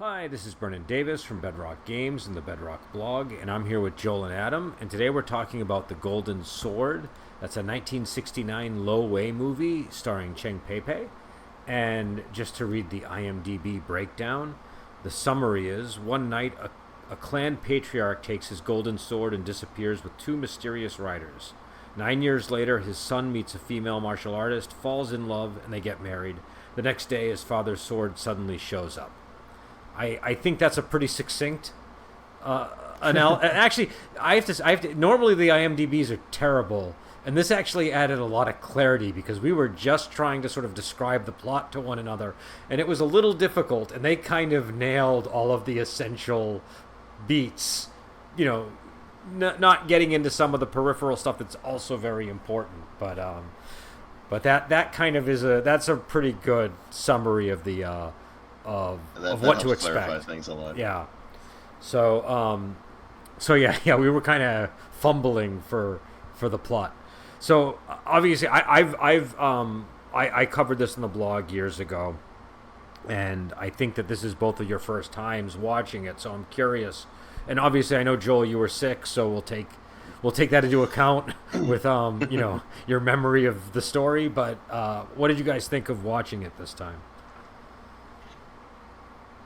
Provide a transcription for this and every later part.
Hi, this is Brennan Davis from Bedrock Games and the Bedrock blog, and I'm here with Joel and Adam, and today we're talking about The Golden Sword. That's a 1969 Lo Wei movie starring Cheng Pei-Pei. And just to read the IMDb breakdown, the summary is one night a clan patriarch takes his golden sword and disappears with two mysterious riders. 9 years later, his son meets a female martial artist, falls in love, and they get married. The next day, his father's sword suddenly shows up. I think that's a pretty succinct actually, I have to. Normally, the IMDb's are terrible, and this actually added a lot of clarity because we were just trying to sort of describe the plot to one another, and it was a little difficult. And they kind of nailed all of the essential beats. You know, not getting into some of the peripheral stuff that's also very important, but that kind of that's a pretty good summary of the That what to helps clarify expect. things a lot. Yeah. So yeah, we were kind of fumbling for the plot. So obviously, I covered this in the blog years ago, and I think that this is both of your first times watching it. So I'm curious, and obviously, I know Joel, you were sick, so we'll take that into account with your memory of the story. But what did you guys think of watching it this time?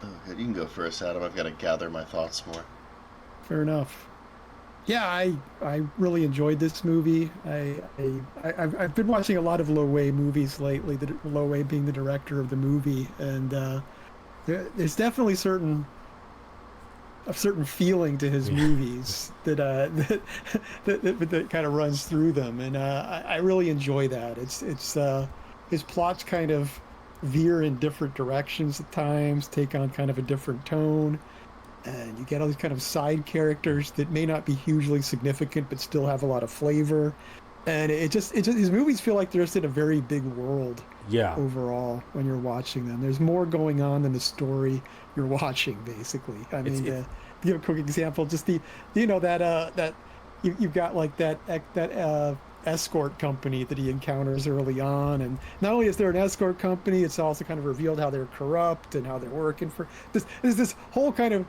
Okay, you can go first, Adam. I've got to gather my thoughts more. Fair enough. Yeah, I really enjoyed this movie. I've been watching a lot of Lo Wei movies lately. Lo Wei being the director of the movie, and there's definitely a certain feeling to his movies that kind of runs through them, and I really enjoy that. It's his plots kind of veer in different directions at times, take on kind of a different tone, and you get all these kind of side characters that may not be hugely significant but still have a lot of flavor. And it just his movies feel like they're just in a very big world Yeah. overall when you're watching them. There's more going on than the story you're watching, basically. I It's mean, it, to give a quick example, just that you've got like that escort company that he encounters early on, and not only is there an escort company, it's also kind of revealed how they're corrupt and how they're working for this. There's this whole kind of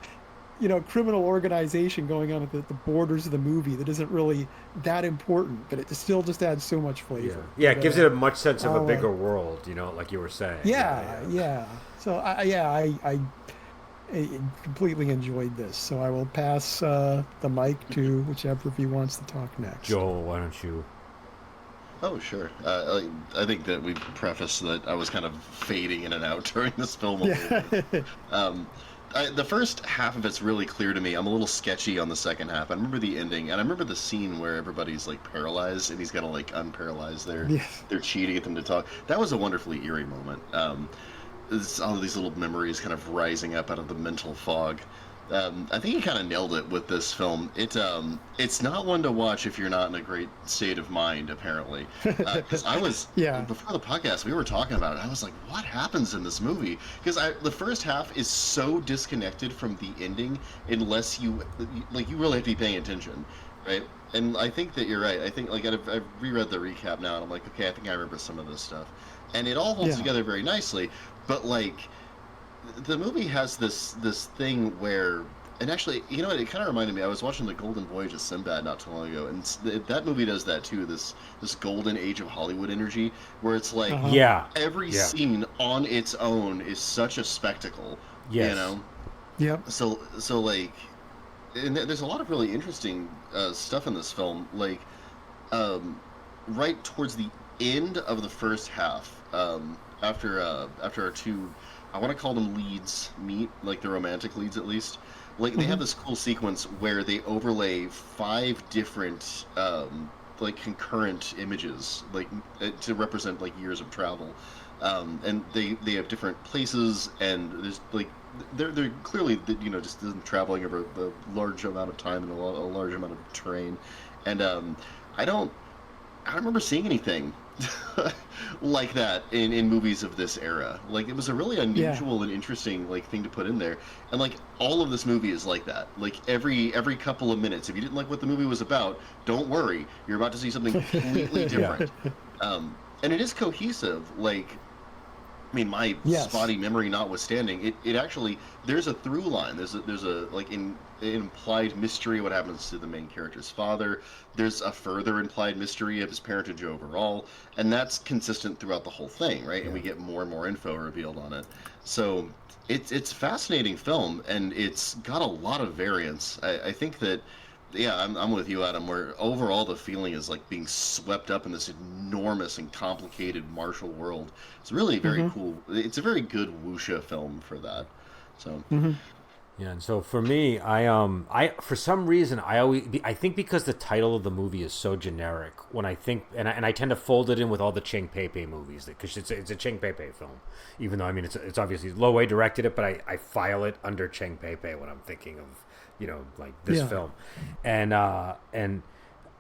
criminal organization going on at the borders of the movie that isn't really that important, but it still just adds so much yeah. flavor. Yeah, But it gives it a much sense of a I'll bigger world, like you were saying. yeah, yeah. So I completely enjoyed this. So I will pass the mic to whichever of you wants to talk next. Joel, why don't you? Oh, sure. I think that we prefaced that I was kind of fading in and out during this film a little bit. Yeah. Um, the first half of it's really clear to me. I'm a little sketchy on the second half. I remember the ending, and I remember the scene where everybody's like paralyzed, and he's got to like unparalyze Yes. their chi to get them to talk. That was a wonderfully eerie moment. It's all of these little memories kind of rising up out of the mental fog. I think he kind of nailed it with this film. It's not one to watch if you're not in a great state of mind, apparently. Because I was Yeah. before the podcast, we were talking about it. I was like, "What happens in this movie?" Because the first half is so disconnected from the ending, unless you really have to be paying attention, right? And I think that you're right. I think like I've reread the recap now, and I'm like, okay, I think I remember some of this stuff, and it all holds Yeah. together very nicely. But like the movie has this thing where, and actually, it kind of reminded me. I was watching the Golden Voyage of Sinbad not too long ago, and that movie does that too. This golden age of Hollywood energy, where it's like Uh-huh. Yeah. every Yeah. scene on its own is such a spectacle. You Yes. know, Yep. so like, and there's a lot of really interesting stuff in this film. Like, right towards the end of the first half, after our two, I want to call them leads meet, like the romantic leads at least. Like they have Hmm. this cool sequence where they overlay five different like concurrent images, like to represent like years of travel, and they have different places, and there's like they're clearly just traveling over a large amount of time and a large amount of terrain, and I don't I don't remember seeing anything like that in movies of this era. Like it was a really Yeah. unusual and interesting like thing to put in there. And like all of this movie is like that. Like every couple of minutes, if you didn't like what the movie was about, don't worry, you're about to see something completely Yeah. different. And it is cohesive. Like I mean, my Yes. spotty memory notwithstanding, it actually there's a through line. There's a like an implied mystery what happens to the main character's father. There's a further implied mystery of his parentage overall, and that's consistent throughout the whole thing, right? And Yeah. we get more and more info revealed on it. So it's a fascinating film, and it's got a lot of variance. I think that yeah, I'm with you, Adam. Where overall the feeling is like being swept up in this enormous and complicated martial world. It's really very Hmm. cool. It's a very good wuxia film for that. So, Hmm. Yeah, and so for me, I for some reason I think because the title of the movie is so generic when I think and I tend to fold it in with all the Cheng Pei-Pei movies because it's a Cheng Pei-Pei film, even though I mean it's obviously Lo Wei directed it, but I file it under Cheng Pei-Pei when I'm thinking of like this Yeah. film, and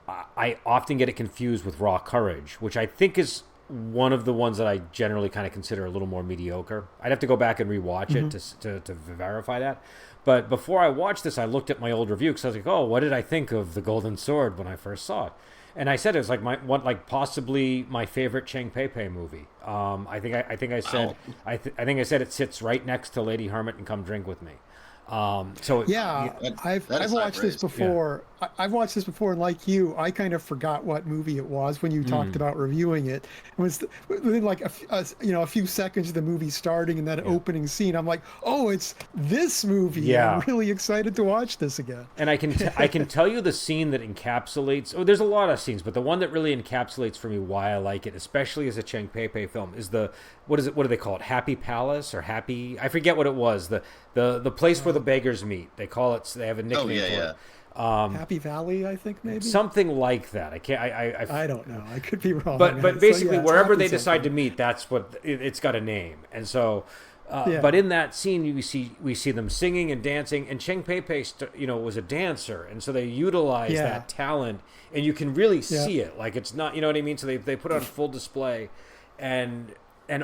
I often get it confused with Raw Courage, which I think is one of the ones that I generally kind of consider a little more mediocre. I'd have to go back and rewatch it Hmm. to verify that. But before I watched this, I looked at my old review because I was like, "Oh, what did I think of the Golden Sword when I first saw it?" And I said it was like possibly my favorite Cheng Pei-Pei movie. I think I said wow. I think I said it sits right next to Lady Hermit and Come Drink with Me. So Yeah, That, that I've is high watched this praise. yeah. before. I've watched this before, and like you, I kind of forgot what movie it was when you talked Mm, about reviewing it. It was within like a few seconds of the movie starting and that yeah. opening scene. I'm like, oh, it's this movie. I'm Yeah. really excited to watch this again. And I can tell you the scene that encapsulates. Oh, there's a lot of scenes, but the one that really encapsulates for me why I like it, especially as a Cheng Pei-Pei film, is the what is it? What do they call it? Happy Palace or Happy? I forget what it was. The place where the beggars meet. They call it. They have a Oh nickname yeah, for yeah. it. Um, Happy Valley, I think maybe. Something like that. I can't. I don't know. I could be wrong. But So basically yeah, it's wherever happy they decide to something. meet, that's what it's got a name. And so, but Yeah, in that scene, we see them singing and dancing, and Cheng Pei-Pei, was a dancer, and so they utilize yeah, that talent, and you can really yeah. see it. Like it's not, you know what I mean. So they put it on full display, and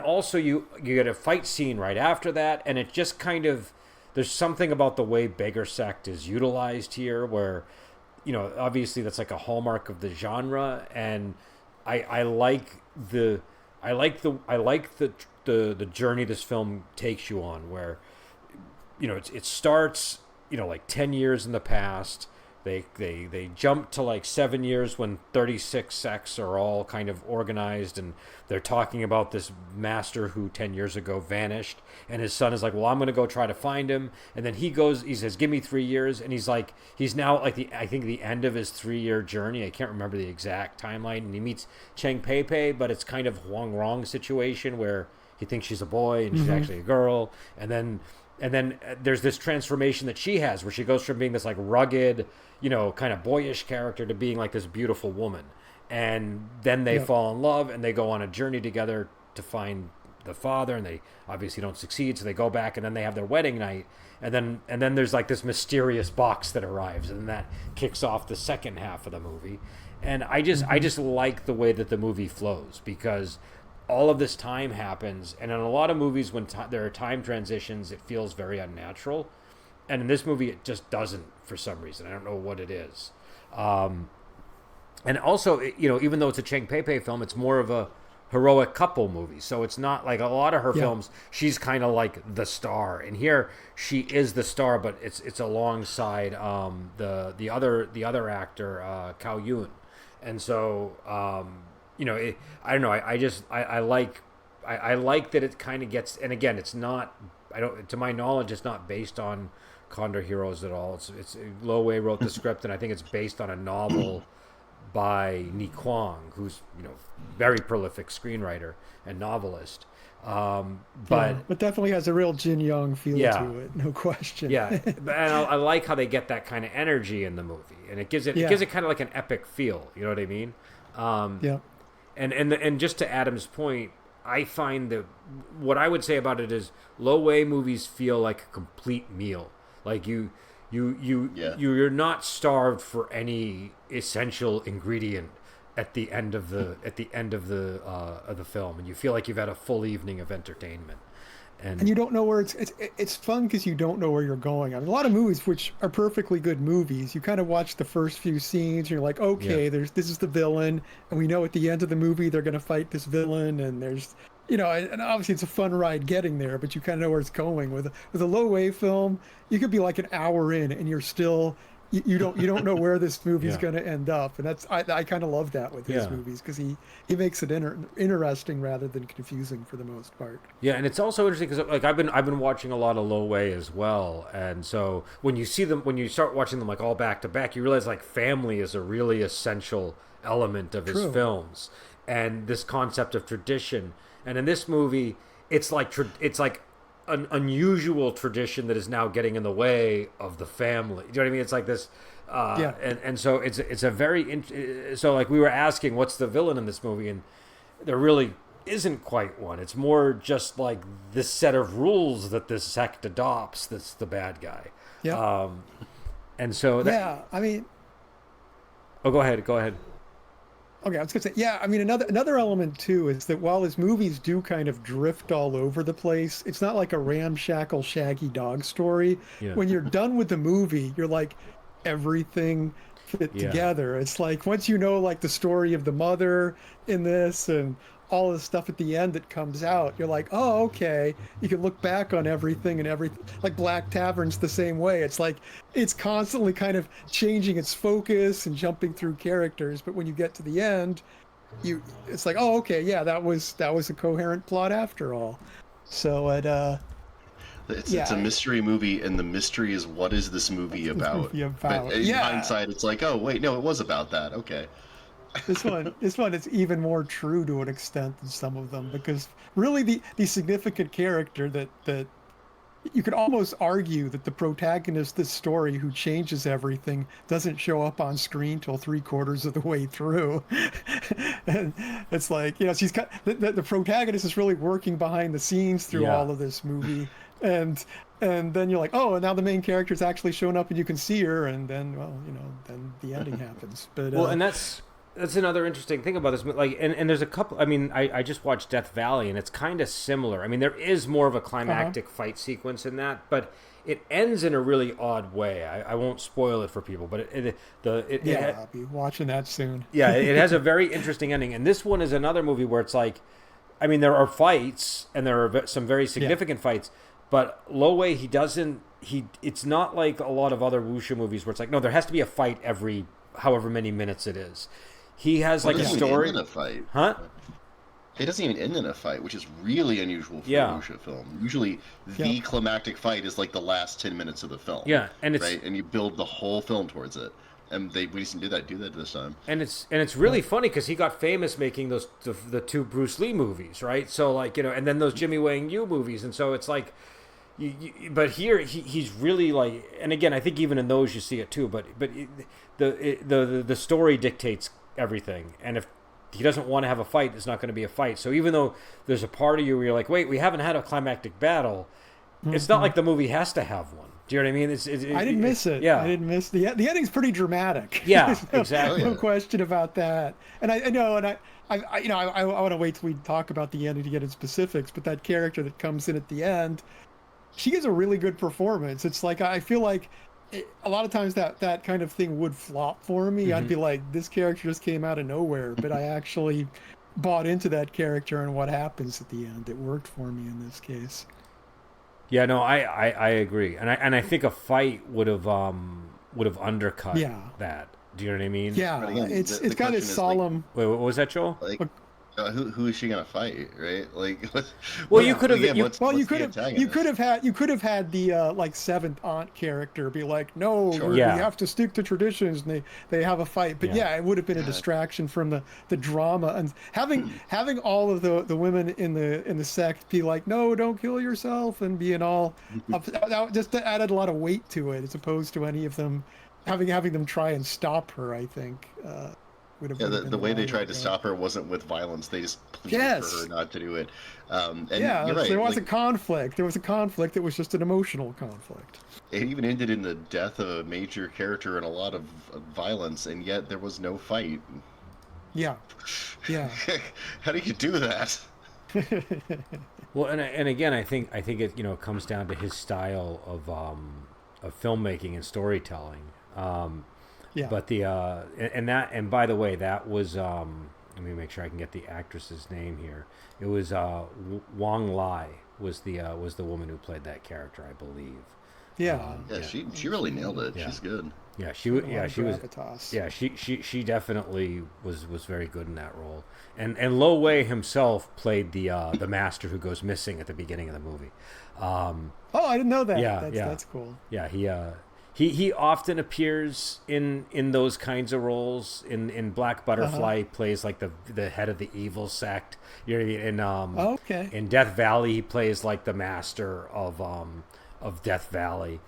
also you get a fight scene right after that, and it just kind of there's something about the way Beggar Sect is utilized here, where obviously that's like a hallmark of the genre, and I like the I like the journey this film takes you on, where it starts like 10 years in the past. They jump to like 7 years when 36 sects are all kind of organized, and they're talking about this master who 10 years ago vanished, and his son is like, well, I'm going to go try to find him. And then he says, give me 3 years, and he's now like I think the end of his 3 year journey. I can't remember the exact timeline, and he meets Cheng Pei-Pei, but it's kind of Huang Rong situation where he thinks she's a boy and she's Hmm. actually a girl. And then there's this transformation that she has where she goes from being this like rugged, kind of boyish character to being like this beautiful woman. And then they Yep. fall in love and they go on a journey together to find the father, and they obviously don't succeed, so they go back, and then they have their wedding night. And then there's like this mysterious box that arrives, and that kicks off the second half of the movie. And I Hmm. just like the way that the movie flows, because all of this time happens, and in a lot of movies when there are time transitions, it feels very unnatural, and in this movie it just doesn't for some reason. I don't know what it is. And also, even though it's a Cheng Pei-Pei film, it's more of a heroic couple movie, so it's not like a lot of her Yeah. films she's kind of like the star, and here she is the star, but it's alongside the other actor, Cao Yun. And so I don't know. I like that it kind of gets. And again, it's not. I don't. To my knowledge, it's not based on Condor Heroes at all. It's Lo Wei wrote the script, and I think it's based on a novel by Ni Kuang, who's very prolific screenwriter and novelist. Yeah, But but definitely has a real Jin Young feel yeah, to it, no question. yeah, and I like how they get that kind of energy in the movie, and it gives Yeah, it kind of like an epic feel. You know what I mean? Um, yeah, and just to Adam's point, I find that what I would say about it is Lo Wei movies feel like a complete meal. Like Yeah. you're not starved for any essential ingredient at the end of the film, and you feel like you've had a full evening of entertainment. and And you don't know where it's fun because you don't know where you're going. I mean, a lot of movies which are perfectly good movies, you kind of watch the first few scenes, and you're like, yeah, okay, this is the villain, and we know at the end of the movie they're going to fight this villain, and and obviously it's a fun ride getting there, but you kind of know where it's going. With a Lo Wei film, you could be like an hour in and you're still you don't know where this movie's Yeah. going to end up, and I kind of love that with his Yeah. movies because he makes it interesting rather than confusing for the most part. Yeah, and it's also interesting because like I've been watching a lot of Lo Wei as well, and so when you see them, when you start watching them like all back to back, you realize like family is a really essential element of his True. films, and this concept of tradition. And in this movie, it's like an unusual tradition that is now getting in the way of the family. Do you know what I mean? It's like this. Yeah. And so it's a very so like we were asking what's the villain in this movie, and there really isn't quite one. It's more just like this set of rules that this sect adopts that's the bad guy. Yeah. And so that, Yeah. I mean, oh, go ahead. okay, I was gonna say, yeah. I mean, another element too is that while his movies do kind of drift all over the place, it's not like a ramshackle shaggy dog story. Yeah. When you're done with the movie, you're like, everything fit Yeah. together. It's like once you know like the story of the mother in this and all the stuff at the end that comes out, you're like, oh, okay. You can look back on everything and everything. Like Black Tavern's the same way. It's like it's constantly kind of changing its focus and jumping through characters. But when you get to the end, it's like, oh, okay, yeah, that was a coherent plot after all. So It's yeah, a mystery movie, and the mystery is what is this movie about? movie about? But in Yeah. hindsight, it's like, oh wait, no, it was about that. Okay. This one is even more true to an extent than some of them because really the significant character that you could almost argue that the protagonist of this story who changes everything doesn't show up on screen till 3/4 of the way through. And it's like, she's got the protagonist is really working behind the scenes through Yeah. all of this movie. And then you're like, oh, and now the main character's actually shown up and you can see her, and then, well, then the ending happens. But Well, and that's another interesting thing about this. Like, and there's a couple. I mean, I just watched Death Valley, and it's kind of similar. I mean, there is more of a climactic fight sequence in that, but it ends in a really odd way. I won't spoil it for people, but I'll be watching that soon. yeah, it has a very interesting ending. And this one is another movie where it's like, I mean, there are fights, and there are some very significant fights, but Lo Wei, it's not like a lot of other wuxia movies where it's like, no, there has to be a fight every however many minutes it is. He has like It a doesn't story. end in a fight. Huh? It doesn't even end in a fight, which is really unusual for Yeah. a wuxia film. Usually, the climactic fight is like the last 10 minutes of the film. Yeah, and it's right, and you build the whole film towards it. And we just didn't do that this time. and it's really funny because he got famous making those the two Bruce Lee movies, right? So like and then those Jimmy Wang Yu movies, and so it's like, but here he's really like, and again I think even in those you see it too, but the story dictates everything, and if he doesn't want to have a fight, it's not going to be a fight. So even though there's a part of you where you're like, wait, we haven't had a climactic battle, it's not like the movie has to have one. Do you know what I mean? I didn't miss it. Yeah. I didn't miss the ending's pretty dramatic. Yeah, There's no, exactly. No question about that. And I know, and I want to wait till we talk about the ending to get into specifics. But that character that comes in at the end, she gives a really good performance. It's like I feel like a lot of times that kind of thing would flop for me. I'd be like, this character just came out of nowhere, but I actually bought into that character and what happens at the end. It worked for me in this case. Yeah, no, I agree, and I think a fight would have undercut that. Do you know what I mean? Yeah, But again, it's the got question this is, solemn. Wait, what was that, Joel? Like, who is she gonna fight, right? Like, Well, you could have. again, You could have had the like seventh aunt character be like, no, Sure. we Yeah. have to stick to traditions, and they have a fight. But Yeah. it would have been a distraction from the drama, and having all of the women in the sect be like, no, don't kill yourself, and being all that just added a lot of weight to it, as opposed to any of them having them try and stop her. I think. Would have been the way they wrong tried way to go. stop her wasn't with violence. They just pleaded Yes. for her not to do it. And Yeah, you're right. there was like, a conflict. There was a conflict that was just an emotional conflict. it even ended in the death of a major character and a lot of violence, and yet there was no fight. Yeah, yeah. How do you do that? Well, and again, I think it comes down to his style of filmmaking and storytelling. Yeah. But and by the way, that was let me make sure I can get the actress's name here. It was Wang Lai was the woman who played that character, I believe. Yeah. Yeah, she really nailed it. Yeah. She's good. Yeah, A she lot was. of gravitas. Yeah, she definitely was very good in that role. And Lo Wei himself played the master who goes missing at the beginning of the movie. Oh, I didn't know that. Yeah, That's cool. Yeah, he often appears in those kinds of roles. In Black Butterfly, he plays like the head of the evil sect. You know, Okay. in Death Valley, he plays like the master of Death Valley.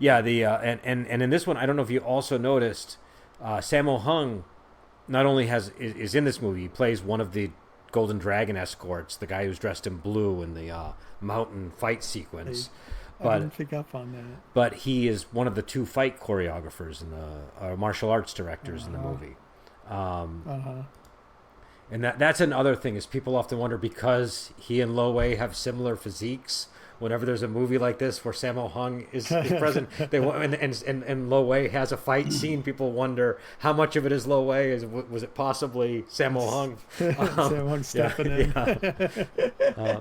Yeah, and in this one, I don't know if you also noticed, Sammo Hung not only is in this movie, he plays one of the Golden Dragon escorts, the guy who's dressed in blue in the mountain fight sequence. I didn't pick up on that. But he is one of the two fight choreographers and the martial arts directors in the movie. And that's another thing is people often wonder, because he and Lo Wei have similar physiques. Whenever there's a movie like this where Sammo Hung is present, and Lo Wei has a fight scene, people wonder how much of it is Lo Wei. Was it possibly Sammo Hung? Sammo Hung stepping in. Yeah.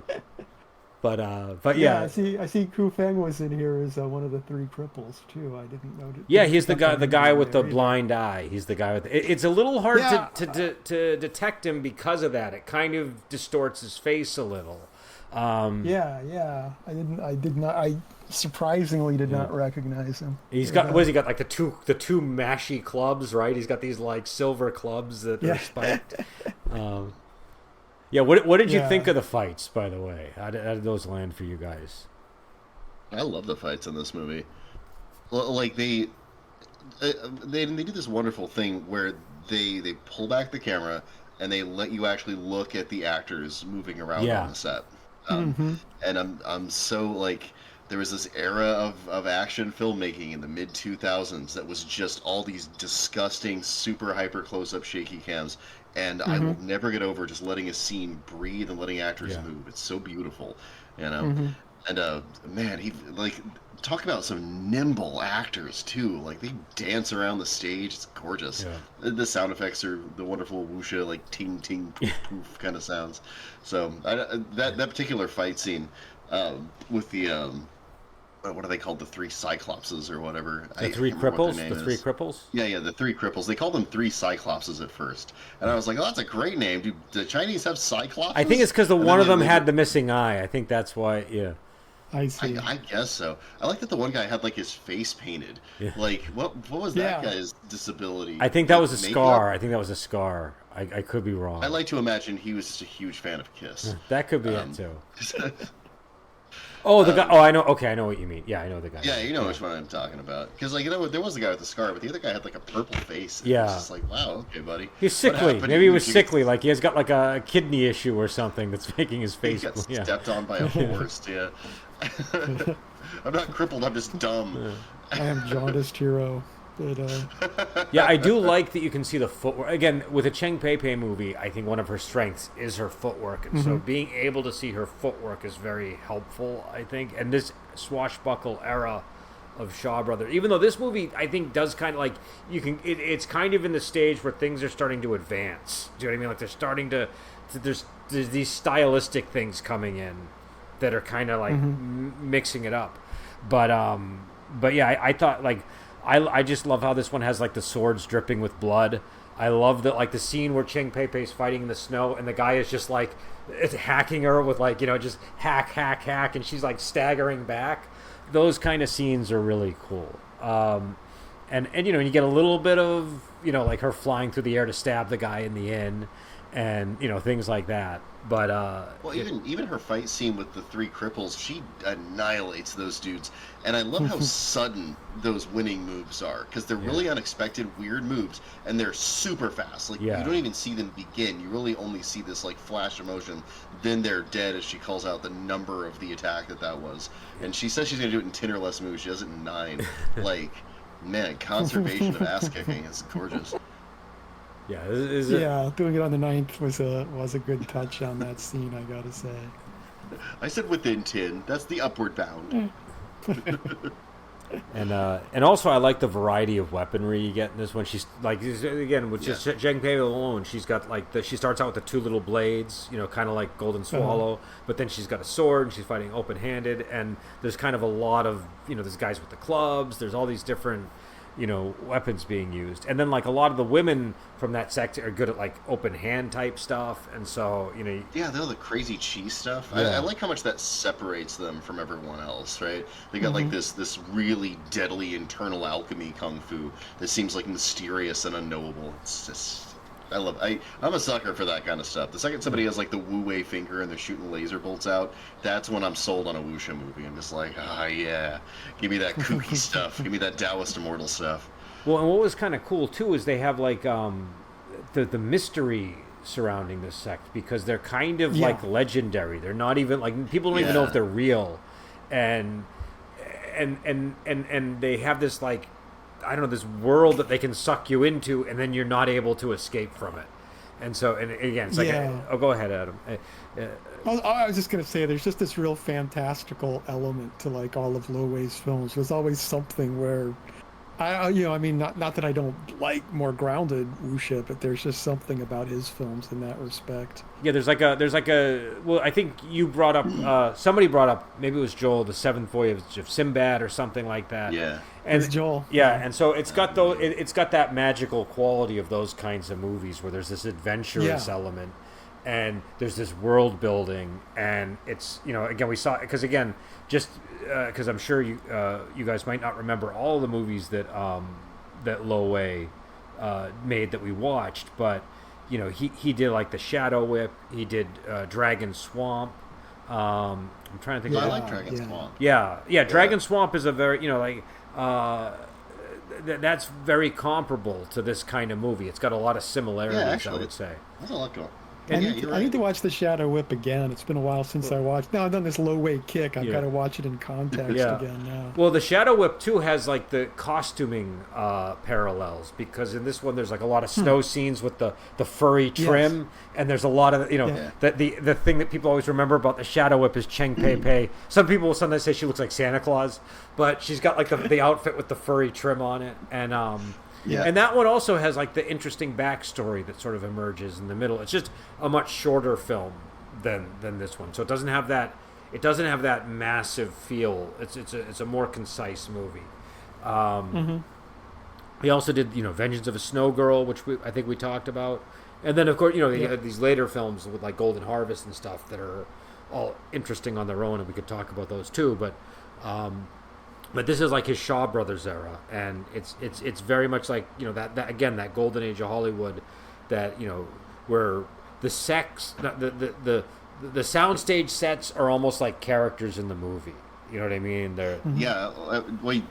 But yeah. I see Ku Feng was in here as one of the three cripples too. I didn't notice. Yeah, he's the guy with the blind eye. He's the guy with. It's a little hard to detect him because of that. It kind of distorts his face a little. Yeah. I surprisingly did not recognize him. He's got what has he got, like the two mashy clubs, right? He's got these like silver clubs that are spiked. Yeah, what did you think of the fights, by the way? How did those land for you guys? I love the fights in this movie. Like they do this wonderful thing where they pull back the camera and they let you actually look at the actors moving around on the set. And I'm so like, there was this era of action filmmaking in the mid 2000s that was just all these disgusting, super hyper close up shaky cams. And I will never get over just letting a scene breathe and letting actors move. It's so beautiful, you know. And man, he like talk about some nimble actors too. Like they dance around the stage. It's gorgeous. Yeah. The sound effects are the wonderful wuxia, like ting ting poof poof kind of sounds. So that particular fight scene with the what are they called? The three Cyclopses or whatever. The three cripples? The three cripples? Yeah, the three cripples. They called them three Cyclopses at first. And I was like, oh, that's a great name. Do the Chinese have Cyclopses? I think it's because one of them had the missing eye. I think that's why, yeah. I see. I guess so. I like that the one guy had like his face painted. Yeah. Like, what was that guy's disability? I think that was a scar. I think that was a scar. I could be wrong. I like to imagine he was just a huge fan of Kiss. That could be it, too. Oh, the guy. Oh, I know. Okay, I know what you mean. Yeah, I know the guy. Yeah, you know which one I'm talking about. Because like, you know, there was a guy with the scar, but the other guy had like a purple face. Yeah. It was just like, wow, okay, buddy. He's sickly. Maybe he was sickly. Like he has got like a kidney issue or something that's making his face. He got stepped on by a horse. Yeah. I'm not crippled. I'm just dumb. I am jaundiced hero. Yeah, I do like that you can see the footwork. Again, with a Cheng Pei-Pei movie, I think one of her strengths is her footwork. And so being able to see her footwork is very helpful, I think. And this swashbuckle era of Shaw Brothers, even though this movie, I think, does kind of like, it's kind of in the stage where things are starting to advance. Do you know what I mean? Like they're starting to there's these stylistic things coming in that are kind of like mixing it up. But yeah, I thought like, I just love how this one has like the swords dripping with blood. I love that, like the scene where Cheng Pei-Pei's fighting in the snow and the guy is just like it's hacking her with like, you know, just hack, and she's like staggering back. Those kind of scenes are really cool. And you know, and you get a little bit of, you know, like her flying through the air to stab the guy in the inn, and you know, things like that. But well, even her fight scene with the three cripples, she annihilates those dudes, and I love how sudden those winning moves are, because they're really unexpected, weird moves, and they're super fast. Like you don't even see them begin; you really only see this like flash of motion. Then they're dead as she calls out the number of the attack that was, and she says she's gonna do it in 10 or less moves. She does it in 9. Like, man, conservation of ass kicking is gorgeous. Yeah, doing it on the 9th was a good touch on that scene, I gotta say. I said within 10. That's the upward bound. And also I like the variety of weaponry you get in this one. She's like, again, with just Cheng Pei alone, she's got like she starts out with the two little blades, kind of like Golden Swallow, but then she's got a sword and she's fighting open-handed, and there's kind of a lot of, there's guys with the clubs, there's all these different weapons being used, and then like a lot of the women from that sect are good at like open hand type stuff, and so they're the crazy cheese stuff. Yeah. I like how much that separates them from everyone else, right? They got like this really deadly internal alchemy kung fu that seems like mysterious and unknowable. It's just I'm a sucker for that kind of stuff. The second somebody has like the Lo Wei finger and they're shooting laser bolts out, that's when I'm sold on a wuxia movie. I'm just like, yeah, give me that kooky stuff. Give me that Taoist immortal stuff. Well, and what was kind of cool too is they have like the mystery surrounding this sect, because they're kind of like legendary. They're not even like, people don't even know if they're real, and they have this like, I don't know, this world that they can suck you into, and then you're not able to escape from it. And so, and again, it's like, go ahead, Adam. I was just going to say, there's just this real fantastical element to like all of Lo Wei's films. There's always something where, not that I don't like more grounded wuxia, but there's just something about his films in that respect. Yeah, there's like a well, I think you brought up, somebody brought up, maybe it was Joel, the Seventh Voyage of Sinbad or something like that. Yeah. And it's Joel. Yeah, and so it's got it's got that magical quality of those kinds of movies where there's this adventurous element, and there's this world building, and it's, again, we saw, because again, just because I'm sure you guys might not remember all of the movies that Lo Wei made that we watched, but he did like the Shadow Whip, he did Dragon Swamp. I'm trying to think. I like Dragon Swamp. Yeah. Dragon Swamp is a very that's very comparable to this kind of movie. It's got a lot of similarities, actually, I would say. There's a lot going. I need to watch The Shadow Whip again. It's been a while since I watched. Now I've done this Lo Wei kick. I've got to watch it in context again now. Well, The Shadow Whip too has like the costuming parallels, because in this one there's like a lot of snow scenes with the furry trim, and there's a lot of the thing that people always remember about The Shadow Whip is Cheng Pei-Pei. Some people will sometimes say she looks like Santa Claus, but she's got like the outfit with the furry trim on it, and and that one also has like the interesting backstory that sort of emerges in the middle. It's just a much shorter film than this one, so it doesn't have that massive feel. It's a more concise movie. He also did Vengeance of a Snow Girl, which I think we talked about, and then of course they had these later films with like Golden Harvest and stuff that are all interesting on their own, and we could talk about those too. But this is like his Shaw Brothers era, and it's very much like that again, that golden age of Hollywood, that where the soundstage sets are almost like characters in the movie. You know what I mean? They're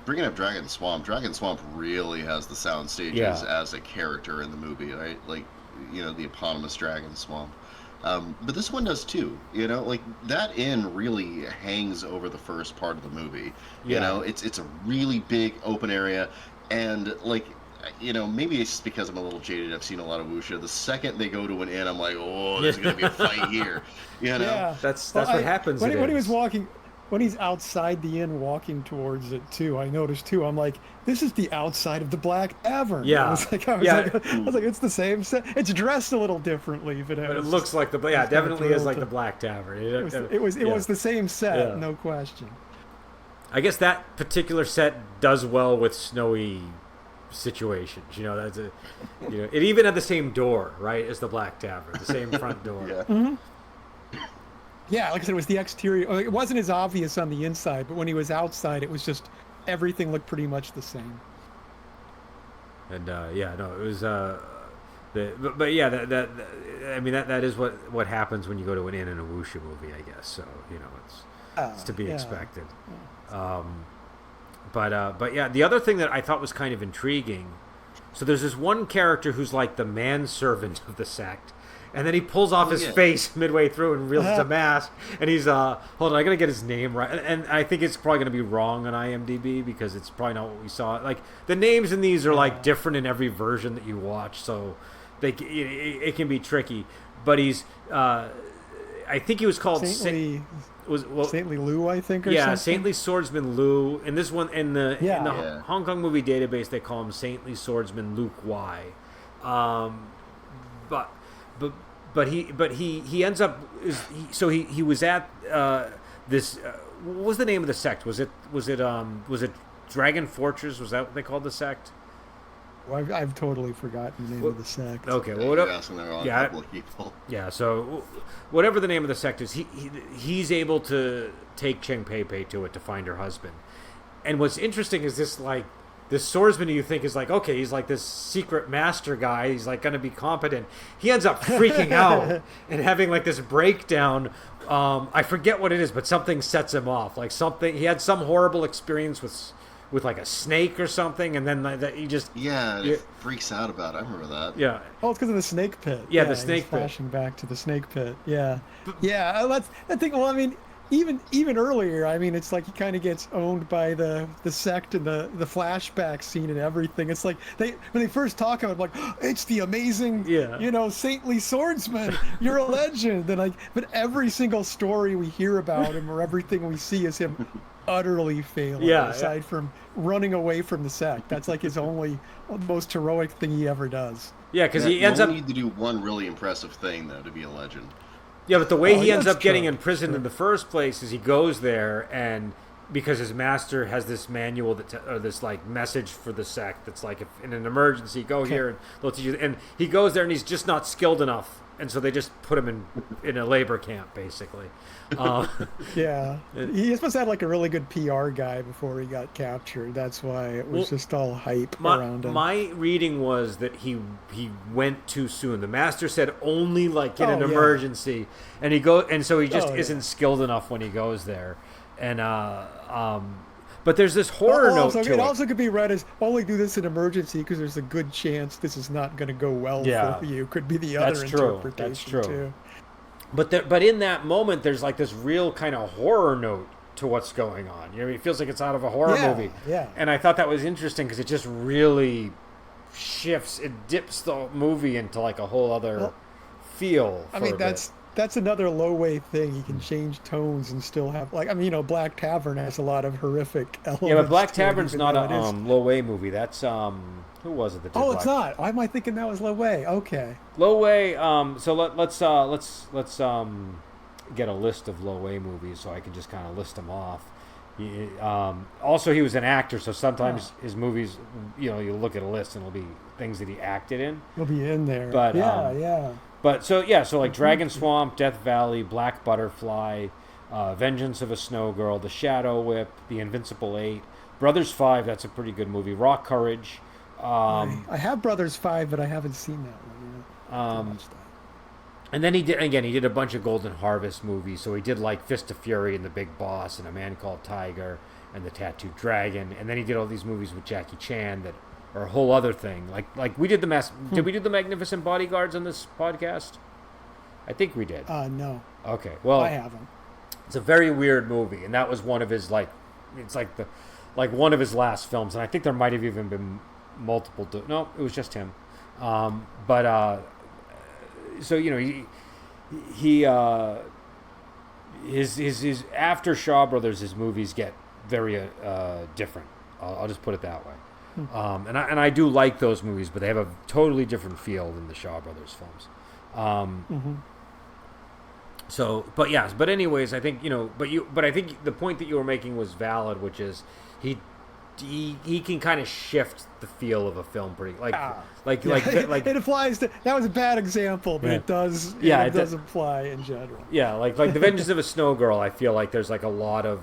bringing up Dragon Swamp. Dragon Swamp really has the sound stages as a character in the movie, right? Like the eponymous Dragon Swamp. But this one does too, like that inn really hangs over the first part of the movie. It's a really big open area, and like, maybe it's just because I'm a little jaded. I've seen a lot of wuxia. The second they go to an inn, I'm like, oh, there's gonna be a fight here. That's what happens. When he was walking. When he's outside the inn walking towards it too, I noticed too, I'm like, this is the outside of the Black Tavern. Yeah. I was like, it's the same set. It's dressed a little differently, but it looks like definitely is like the Black Tavern. It was the same set, no question. I guess that particular set does well with snowy situations. That's it even had the same door, right, as the Black Tavern, the same front door. Yeah, like I said, it was the exterior. It wasn't as obvious on the inside, but when he was outside, it was just everything looked pretty much the same. And it was. That is what happens when you go to an inn in a wuxia movie, I guess. So it's to be expected. But the other thing that I thought was kind of intriguing. So there's this one character who's like the manservant of the sect. And then he pulls off his face midway through and reveals a mask. And he's, hold on, I gotta get his name right. And I think it's probably gonna be wrong on IMDb because it's probably not what we saw. Like, the names in these are like different in every version that you watch, so it can be tricky. But he's, I think he was called Saintly Lou, I think, or yeah, something. Saintly Swordsman Lu. In this one, in the Yeah. Hong Kong movie database, they call him Saintly Swordsman Luke Wei. But but he ends up he was at this. What was the name of the sect? Was it Dragon Fortress? Was that what they called the sect? Well, I've totally forgotten the name of the sect. Okay, well, You're asking the wrong couple of people. Yeah, so whatever the name of the sect is, he's able to take Cheng Pei-Pei to it to find her husband. And what's interesting is this swordsman you think is like, okay, he's like this secret master guy, he's like going to be competent. He ends up freaking out and having like this breakdown. I forget what it is, but something sets him off. Like he had some horrible experience with like a snake or something, and then he just it freaks out about it. I remember that. Yeah. Oh, it's because of the snake pit. Yeah, the snake pit. Flashing back to the snake pit. Yeah, yeah. That's I think. Well, I mean, even earlier, I mean, it's like he kind of gets owned by the sect and the flashback scene and everything. It's like when they first talk about it, like, oh, it's the amazing, saintly swordsman. You're a legend. And but every single story we hear about him or everything we see is him utterly failing. Aside from running away from the sect, that's like his most heroic thing he ever does. Yeah, because he ends up need to do one really impressive thing though to be a legend. Yeah, but the way he ends up getting imprisoned in the first place is he goes there, and because his master has this manual or this like message for the sect that's like, if in an emergency, go here and they'll teach you. And he goes there and he's just not skilled enough, and so they just put him in a labor camp basically. Yeah, he supposed to have like a really good PR guy before he got captured. That's why it was just all hype around him. My reading was that he went too soon. The master said only like in an emergency, and so he just isn't skilled enough when he goes there. And but there's this horror note to it. It also could be read as only do this in emergency because there's a good chance this is not going to go well for you. Could be the other interpretation. That's true. Too. But in that moment, there's like this real kind of horror note to what's going on. It feels like it's out of a horror movie. Yeah. And I thought that was interesting because it just really shifts. It dips the movie into like a whole other feel. I mean, that's another Lo Wei thing. He can change tones and still have Black Tavern has a lot of horrific elements. Yeah, but Black Tavern's not a Lo Wei movie. That's who was it that did it's not. Why am I thinking that was Lo Wei? Okay. Lo Wei. So let's get a list of Lo Wei movies so I can just kind of list them off. Also, he was an actor, so sometimes his movies, you look at a list and it'll be things that he acted in. He'll be in there. But But so like Dragon Swamp, Death Valley, Black Butterfly, Vengeance of a Snow Girl, The Shadow Whip, The Invincible Eight, Brothers 5. That's a pretty good movie. Raw Courage. I have Brothers 5, but I haven't seen that one yet. And then he did a bunch of Golden Harvest movies. So he did like Fist of Fury and The Big Boss and A Man Called Tiger and The Tattooed Dragon. And then he did all these movies with Jackie Chan that are a whole other thing. Like we did did we do The Magnificent Bodyguards on this podcast? I think we did. No. Okay. Well, I haven't. It's a very weird movie, and that was one of his one of his last films. And I think there might have even been multiple. No, it was just him. So he his after Shaw Brothers, his movies get very different. I'll just put it that way. And I do like those movies, but they have a totally different feel than the Shaw Brothers films. So, but anyways, I think but I think the point that you were making was valid, which is he can kind of shift the feel of a film pretty it applies to that was a bad example, but it does it does apply in general. Yeah, like The Vengeance of a Snow Girl, I feel like there's like a lot of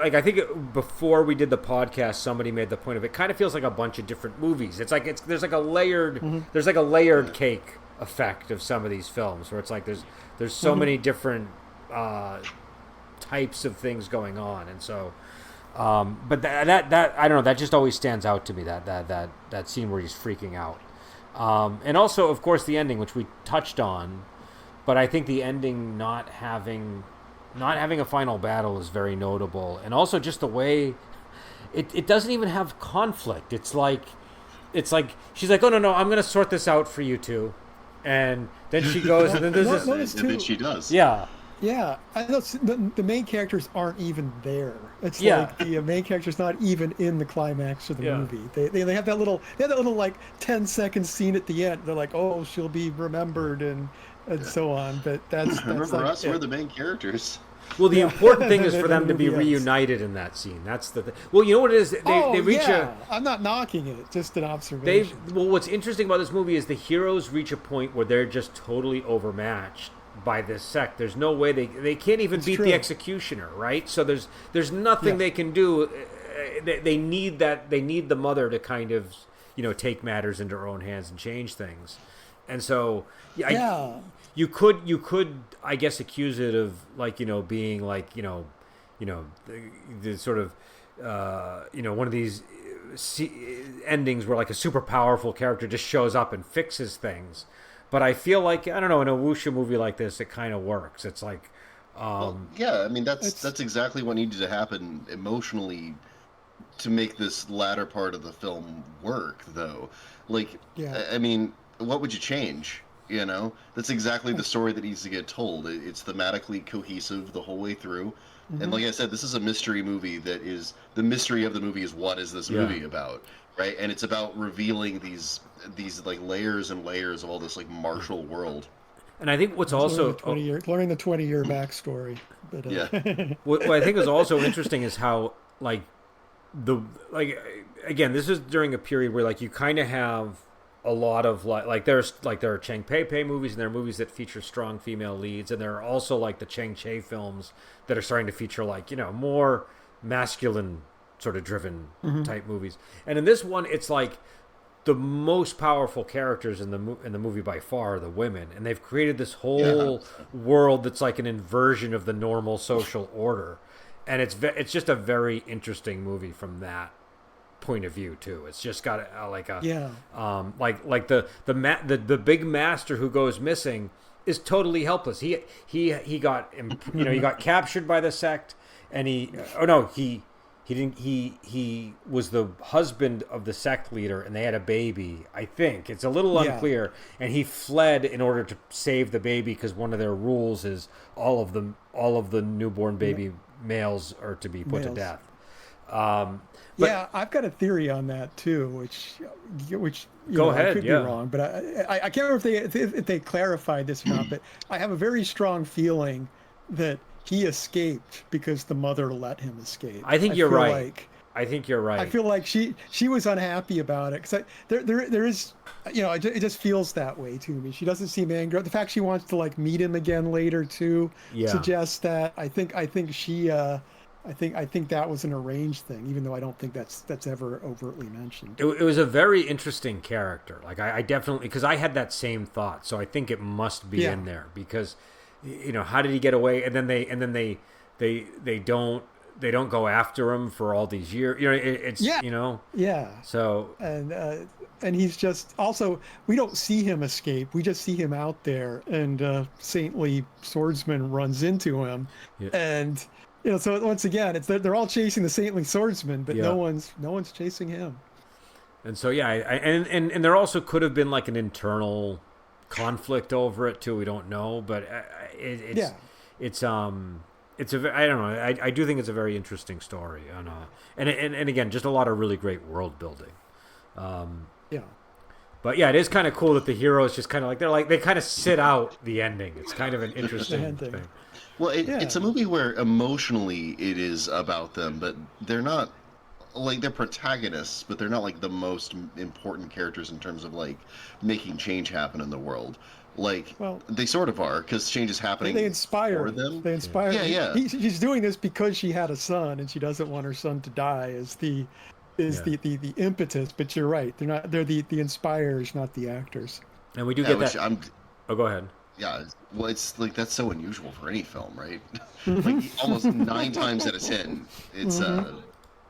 I think before we did the podcast, somebody made the point of it kind of feels like a bunch of different movies. There's like a layered cake effect of some of these films where it's like there's so many different types of things going on, and so but that I don't know, that just always stands out to me, that scene where he's freaking out, and also of course the ending, which we touched on, but I think the ending not having a final battle is very notable, and also just the way it doesn't even have conflict. It's like she's like, oh no, I'm gonna sort this out for you two. And then she goes, and then there's this. Notice And then too. she does. Yeah, Yeah, I know the main characters aren't even there. It's Yeah. like the main character's not even in the climax of the Yeah. movie. They have that little like 10-second scene at the end. They're like, oh, she'll be remembered and so on. But that's Remember like us? it. We're the main characters. Well, the Yeah. important thing is And for then them the to be movie ends. reunited in that scene. That's the thing. Well, you know what it is? They reach yeah. I'm not knocking it, just an observation. well, what's interesting about this movie is the heroes reach a point where they're just totally overmatched by this sect. There's no way they can't even It's beat true. the executioner, right? So there's nothing Yeah. they can do. They need the mother to kind of take matters into her own hands and change things. And so Yeah. you could I guess accuse it of being the sort of one of these endings where like a super powerful character just shows up and fixes things. But I feel like, I don't know, in a wuxia movie like this, it kind of works. It's like, Well, yeah, I mean It's- that's exactly what needed to happen emotionally to make this latter part of the film work, though. Like, Yeah. I mean, what would you change? You know, that's exactly the story that needs to get told. It's thematically cohesive the whole way through. And like I said, this is a mystery movie that is the mystery of the movie is what is this Yeah. movie about, right? And it's about revealing these like layers and layers of all this like martial world. and I think what's also learning the 20-year backstory. But Yeah. what I think is also interesting is how again, this is during a period where like you kind of have a lot of there are Cheng Pei-Pei movies, and there are movies that feature strong female leads, and there are also like the Cheng Che films that are starting to feature more masculine sort of driven type movies. And in this one, it's like the most powerful characters in the movie by far are the women, and they've created this whole world that's like an inversion of the normal social order, and it's just a very interesting movie from that point of view too. It's just got the big master who goes missing is totally helpless. He got he got captured by the sect, and he didn't he was the husband of the sect leader, and they had a baby. I think it's a little unclear, and he fled in order to save the baby because one of their rules is all of the newborn baby males are to be put to death. But, yeah, I've got a theory on that too, which Go ahead, I could yeah. be wrong, but I can't remember if they clarified this or not. But I have a very strong feeling that he escaped because the mother let him escape. I think you're feel right. Like, I think you're right. I feel like she was unhappy about it because there is it just feels that way to me. She doesn't seem angry. The fact she wants to like meet him again later too suggests that I think she. I think that was an arranged thing, even though I don't think that's ever overtly mentioned. It was a very interesting character. Like I definitely, because I had that same thought, so I think it must be in there because, how did he get away? And then they don't go after him for all these years. So and he's just also we don't see him escape. We just see him out there, and saintly swordsman runs into him, and. So once again, they're all chasing the saintly swordsman, but no one's chasing him. And so and there also could have been like an internal conflict over it too. We don't know, but it's I don't know. I do think it's a very interesting story, and again, just a lot of really great world building. But yeah, it is kind of cool that the heroes just kind of they kind of sit out the ending. It's kind of an interesting thing. Well, it's a movie where emotionally it is about them, but they're not they're protagonists, but they're not like the most important characters in terms of like making change happen in the world. They sort of are because change is happening. They inspire for them. They inspire. Yeah. She's doing this because she had a son and she doesn't want her son to die. The impetus. But you're right. They're not. They're the inspirers, not the actors. And we do get that. Go ahead. Yeah, well, it's like that's so unusual for any film, right? Like almost 9 times out of 10, it's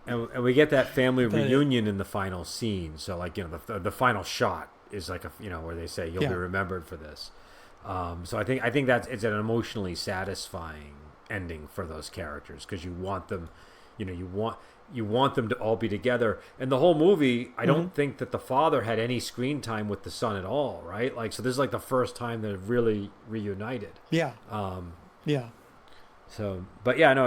And we get that family reunion in the final scene. So the final shot is like where they say you'll be remembered for this. So I think it's an emotionally satisfying ending for those characters because you want them, you want them to all be together. And the whole movie, I don't think that the father had any screen time with the son at all, right? Like, so this is like the first time they're really reunited. Yeah. Yeah. So, but yeah, no,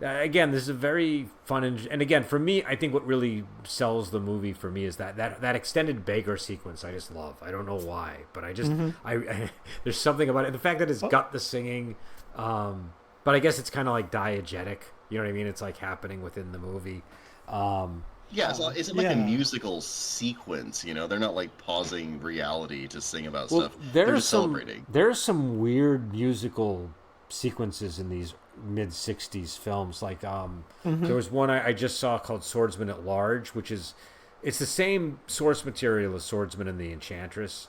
again, this is a very fun, and again, for me, I think what really sells the movie for me is that extended beggar sequence. I just love. I don't know why, but I just, I there's something about it. The fact that it's got the singing, but I guess it's kind of like diegetic. You know what I mean? It's like happening within the movie. Yeah, it's like a musical sequence, they're not like pausing reality to sing about stuff. They're just celebrating. There's some weird musical sequences in these mid 60s films. Like there was one I just saw called Swordsman at Large, which is it's the same source material as Swordsman and the Enchantress,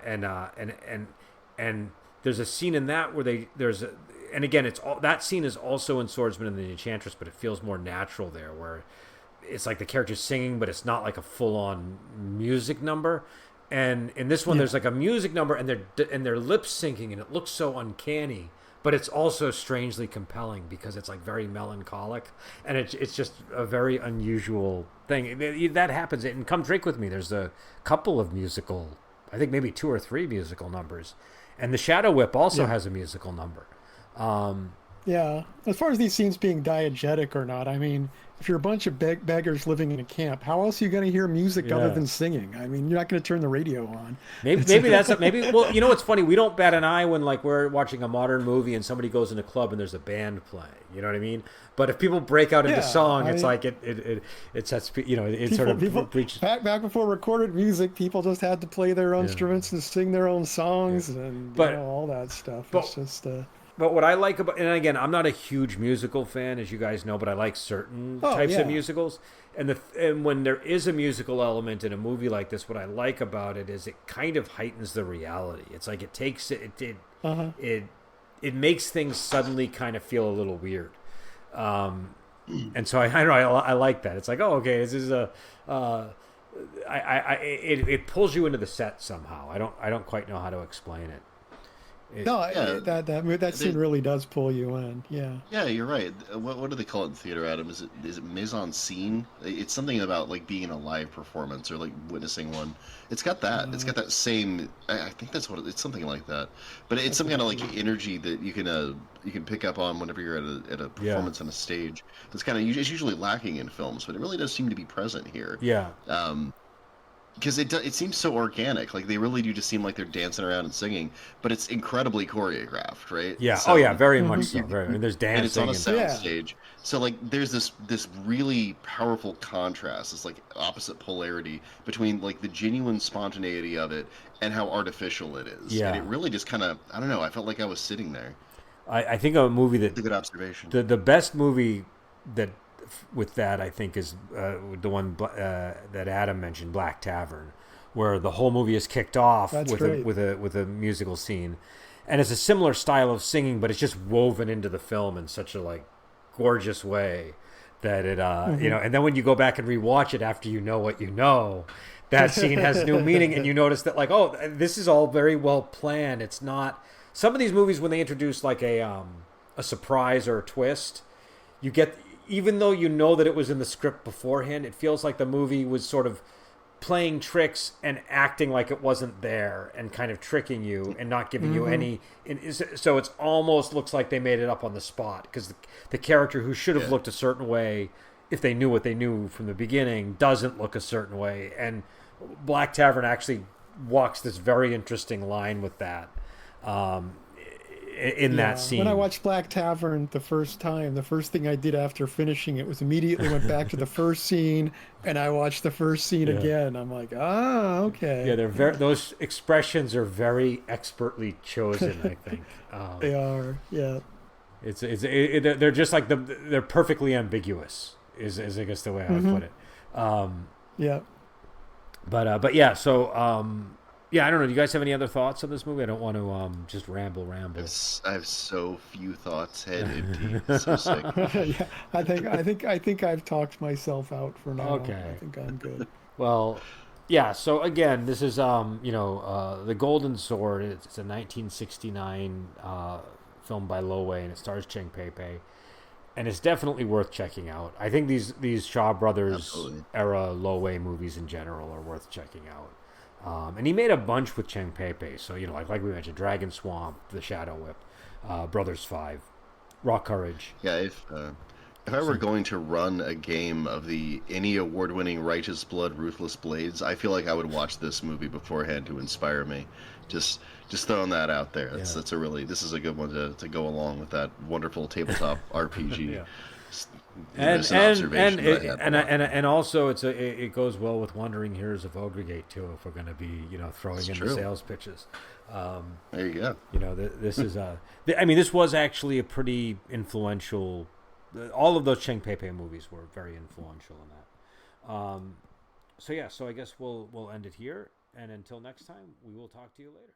and there's a scene in that where and again, that scene is also in Swordsman and the Enchantress, but it feels more natural there, where it's like the character's singing, but it's not like a full-on music number. And in this one, there's like a music number, and they're lip syncing, and it looks so uncanny, but it's also strangely compelling because it's like very melancholic, and it's just a very unusual thing. That happens in Come Drink With Me. There's a couple of musical, I think maybe 2 or 3 musical numbers, and The Shadow Whip also has a musical number. As far as these scenes being diegetic or not, I mean, if you're a bunch of beggars living in a camp, how else are you going to hear music other than singing? I mean, you're not going to turn the radio on. Maybe well, you know what's funny? We don't bat an eye when like we're watching a modern movie and somebody goes in a club and there's a band playing. You know what I mean? But if people break out into song, it's like it sets sort of breaches. Back before recorded music, people just had to play their instruments and sing their own songs and all that stuff. It's just. But what I like about, and again, I'm not a huge musical fan, as you guys know, but I like certain types of musicals. And when there is a musical element in a movie like this, what I like about it is it kind of heightens the reality. It's like it takes it makes things suddenly kind of feel a little weird. And so I don't know, I like that. It's like, oh, okay, this is it pulls you into the set somehow. I don't quite know how to explain it. That scene really does pull you in. Yeah, you're right. What do they call it in theater, Adam? Is it mise en scene? It's something about like being in a live performance or like witnessing one. It's got that. It's got that same. I think that's what it's something like that. But it's some kind of like energy that you can pick up on whenever you're at a performance on a stage. That's kind of it's usually lacking in films, but it really does seem to be present here. Yeah. Because it seems so organic. Like they really do just seem like they're dancing around and singing, but it's incredibly choreographed, right? Yeah. So, very much so. I mean, there's dancing. And it's on a sound stage. So like there's this really powerful contrast, this like opposite polarity between like the genuine spontaneity of it and how artificial it is. Yeah. And it really just kind of, I don't know, I felt like I was sitting there. I think of a movie that's a good observation. The best movie that with that, I think, is the one that Adam mentioned, Black Tavern, where the whole movie is kicked off with a musical scene, and it's a similar style of singing, but it's just woven into the film in such a like gorgeous way that it and then when you go back and rewatch it after you know what you know, that scene has new meaning, and you notice that like, oh, this is all very well planned. It's not some of these movies when they introduce like a surprise or a twist, you get. Even though you know that it was in the script beforehand, it feels like the movie was sort of playing tricks and acting like it wasn't there and kind of tricking you and not giving you any. So it's almost looks like they made it up on the spot because the character who should have looked a certain way, if they knew what they knew from the beginning, doesn't look a certain way. And Black Tavern actually walks this very interesting line with that. In that scene. When I watched Black Tavern the first time, the first thing I did after finishing it was immediately went back to the first scene, and I watched the first scene again. I'm like, okay. Yeah, those expressions are very expertly chosen, I think. They are, yeah. They're just like they're perfectly ambiguous. Is I guess the way I would put it. Yeah. But yeah, so. Yeah, I don't know. Do you guys have any other thoughts on this movie? I don't want to just ramble. I have so few thoughts. Head empty. So sick. Yeah, I think I've talked myself out for now. Okay. I think I'm good. Well, yeah. So again, this is The Golden Sword. It's a 1969 film by Lo Wei, and it stars Cheng Pei-Pei. and it's definitely worth checking out. I think these Shaw Brothers Absolutely. era Lo Wei movies in general are worth checking out. And he made a bunch with Cheng Pei-Pei. So, like we mentioned, Dragon Swamp, The Shadow Whip, Brothers 5, Raw Courage. Yeah, if I were going to run a game of the any award-winning Righteous Blood, Ruthless Blades, I feel like I would watch this movie beforehand to inspire me. Just just throwing that out there. Yeah. This is a good one to go along with that wonderful tabletop RPG. Yeah. Just, And it's an observation that I had. and also it goes well with Wandering Heroes of Ogregate too, if we're going to be throwing It's in the true. sales pitches. There you go. This is this was actually a pretty influential. All of those Cheng Pei-Pei movies were very influential in that. So I guess we'll end it here, and until next time, we will talk to you later.